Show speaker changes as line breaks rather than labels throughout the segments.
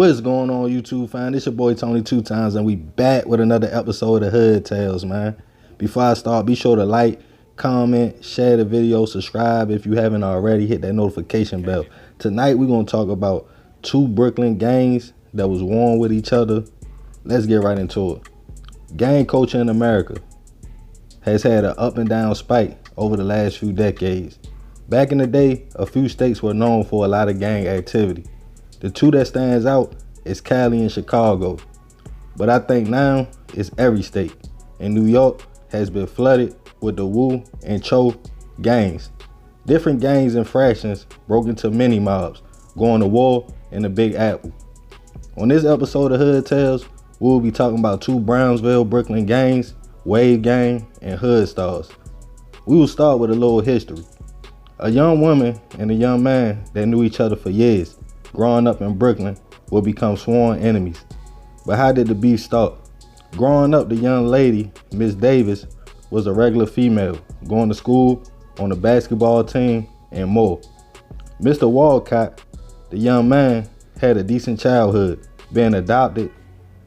What's going on, YouTube fam? It's your boy Tony 2 Times, and we back with another episode of Hood Tales, man. Before I start, be sure to like, comment, share the video, subscribe if you haven't already, hit that notification bell. Tonight, we're going to talk about two Brooklyn gangs that was warring with each other. Let's get right into it. Gang culture in America has had an up and down spike over the last few decades. Back in the day, a few states were known for a lot of gang activity. The two that stands out is Cali and Chicago. But I think now it's every state. And New York has been flooded with the Woo and Choo gangs. Different gangs and fractions broke into mini mobs, going to war in the Big Apple. On this episode of Hood Tales, we'll be talking about two Brownsville, Brooklyn gangs, Wave Gang, and Hood Starz. We will start with a little history. A young woman and a young man that knew each other for years, growing up in Brooklyn, will become sworn enemies. But how did the beef start? Growing up, the young lady, Miss Davis, was a regular female, going to school, on the basketball team, and more. Mr. Walcott, the young man, had a decent childhood, being adopted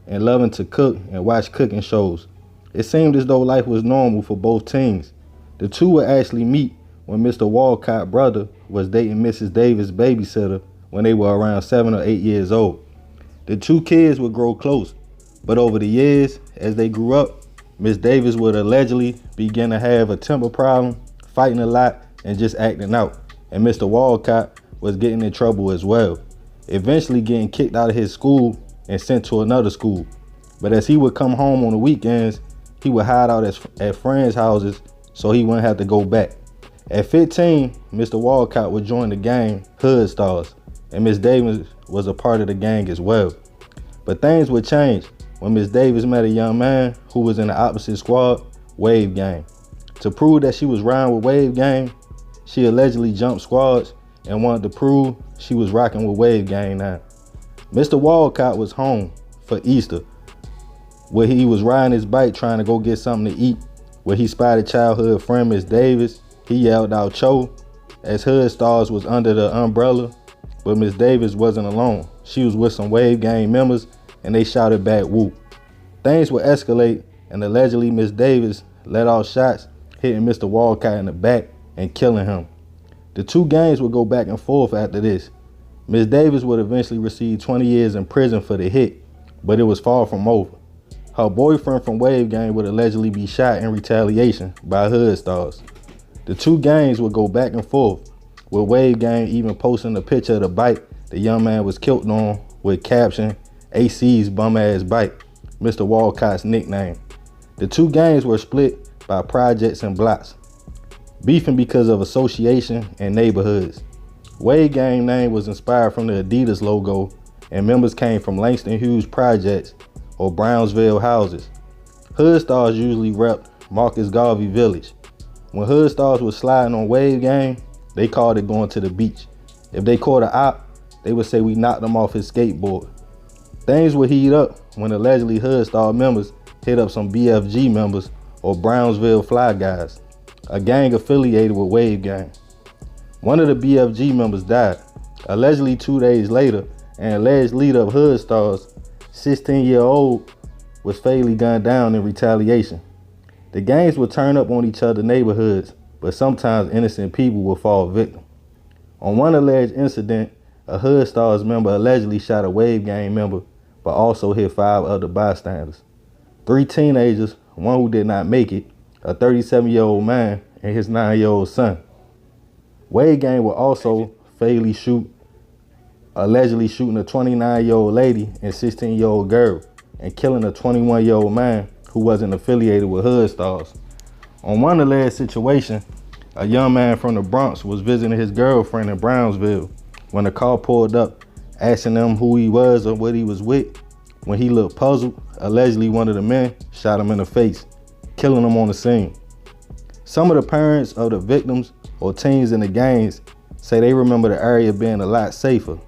and loving to cook and watch cooking shows. It seemed as though life was normal for both teens. The two would actually meet when Mr. Walcott's brother was dating Mrs. Davis' babysitter when they were around 7 or 8 years old. The two kids would grow close, but over the years, as they grew up, Miss Davis would allegedly begin to have a temper problem, fighting a lot, and just acting out. And Mr. Walcott was getting in trouble as well, eventually getting kicked out of his school and sent to another school. But as he would come home on the weekends, he would hide out at friends' houses so he wouldn't have to go back. At 15, Mr. Walcott would join the gang Hood Starz, and Miss Davis was a part of the gang as well. But things would change when Miss Davis met a young man who was in the opposite squad, Wave Gang. To prove that she was riding with Wave Gang, she allegedly jumped squads and wanted to prove she was rocking with Wave Gang now. Mr. Walcott was home for Easter, where he was riding his bike trying to go get something to eat, where he spotted childhood friend Miss Davis. He yelled out "Cho" as Hood Starz was under the umbrella, but Miss Davis wasn't alone. She was with some Wave Gang members and they shouted back "Woo." Things would escalate and allegedly Miss Davis let off shots, hitting Mr. Walcott in the back and killing him. The two gangs would go back and forth after this. Miss Davis would eventually receive 20 years in prison for the hit, but it was far from over. Her boyfriend from Wave Gang would allegedly be shot in retaliation by Hood Starz. The two gangs would go back and forth, with Wave Gang even posting a picture of the bike the young man was killed on with caption "AC's bum ass bike," Mr. Walcott's nickname. The two gangs were split by projects and blocks, beefing because of association and neighborhoods. Wave Gang name was inspired from the Adidas logo, and members came from Langston Hughes projects or Brownsville houses. Hood Starz usually repped Marcus Garvey Village. When Hood Starz was sliding on Wave Gang, they called it going to the beach. If they caught an op, they would say we knocked him off his skateboard. Things would heat up when allegedly Hood Starz members hit up some BFG members or Brownsville Fly Guys, a gang affiliated with Wave Gang. One of the BFG members died, allegedly 2 days later, and alleged leader of Hood Starz, 16-year-old, was fatally gunned down in retaliation. The gangs would turn up on each other's neighborhoods, but sometimes innocent people would fall victim. On one alleged incident, a Hood Starz member allegedly shot a Wave Gang member, but also hit 5 other bystanders. 3 teenagers, one who did not make it, a 37-year-old man, and his 9-year-old son. Wave Gang would also fatally allegedly shooting a 29-year-old lady and 16-year-old girl, and killing a 21-year-old man who wasn't affiliated with Hood Starz. On one alleged situation, a young man from the Bronx was visiting his girlfriend in Brownsville when a car pulled up, asking him who he was or what he was with. When he looked puzzled, allegedly one of the men shot him in the face, killing him on the scene. Some of the parents of the victims or teens in the gangs say they remember the area being a lot safer,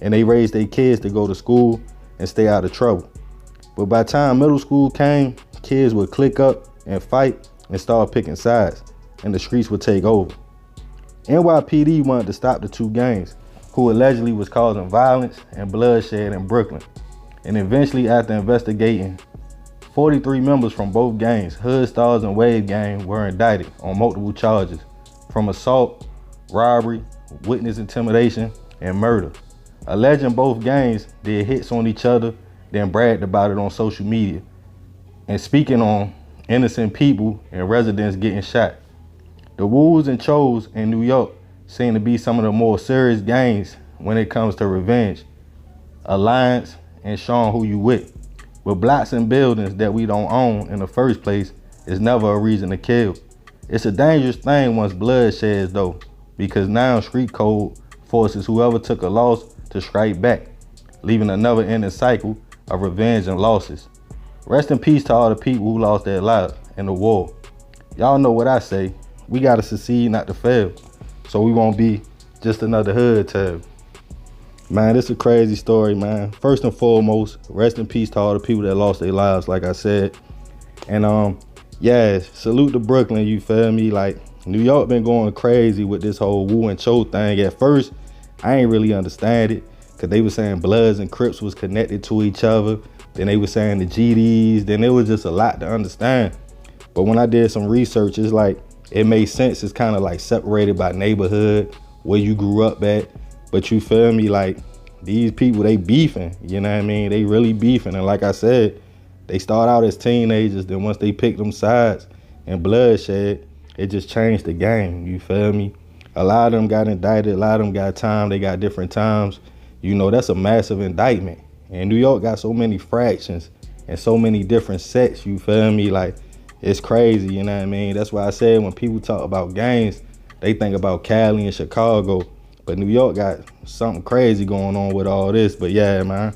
and they raised their kids to go to school and stay out of trouble. But by the time middle school came, kids would click up and fight and start picking sides, and the streets would take over. NYPD wanted to stop the two gangs, who allegedly was causing violence and bloodshed in Brooklyn. And eventually, after investigating, 43 members from both gangs, Starz and Wave Gang, were indicted on multiple charges from assault, robbery, witness intimidation, and murder. Alleging both gangs did hits on each other, then bragged about it on social media, and speaking on innocent people and residents getting shot. The Woos and Choos in New York seem to be some of the more serious gangs when it comes to revenge, alliance, and showing who you with. But blocks and buildings that we don't own in the first place is never a reason to kill. It's a dangerous thing once blood sheds though, because now street code forces whoever took a loss to strike back, leaving another ending cycle of revenge and losses. Rest in peace to all the people who lost their lives in the war. Y'all know what I say, we gotta succeed not to fail, so we won't be just another hood tale. Man, this is a crazy story, man. First and foremost, rest in peace to all the people that lost their lives, like I said. And yeah, salute to Brooklyn, you feel me? Like, New York been going crazy with this whole Woo and Choo thing. At first, I ain't really understand it, cause they were saying Bloods and Crips was connected to each other. Then they were saying the GDs, then it was just a lot to understand. But when I did some research, it's like, it made sense. It's kind of like separated by neighborhood, where you grew up at. But you feel me, like, these people, they beefing, you know what I mean? They really beefing. And like I said, they start out as teenagers, then once they pick them sides and bloodshed, it just changed the game, you feel me? A lot of them got indicted, a lot of them got time, they got different times. You know, that's a massive indictment. And New York got so many fractions and so many different sets, you feel me? Like, it's crazy, you know what I mean? That's why I said when people talk about gangs, they think about Cali and Chicago. But New York got something crazy going on with all this. But yeah, man,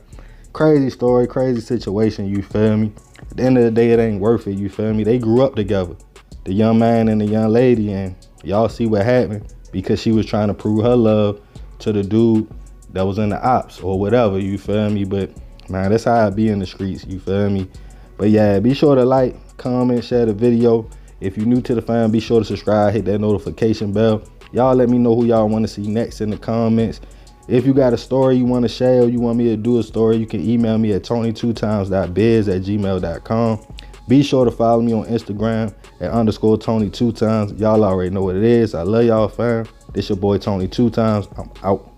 crazy story, crazy situation, you feel me? At the end of the day, it ain't worth it, you feel me? They grew up together, the young man and the young lady, and y'all see what happened because she was trying to prove her love to the dude that was in the ops or whatever, you feel me? But man, that's how I be in the streets, you feel me? But yeah, be sure to like, comment, share the video. If you're new to the fam, be sure to subscribe, hit that notification bell. Y'all let me know who y'all want to see next in the comments. If you got a story you want to share or you want me to do a story, you can email me at tony2times.biz@gmail.com. Be sure to follow me on Instagram at _Tony2times. Y'all already know what it is. I love y'all, fam. This your boy Tony 2 Times. I'm out.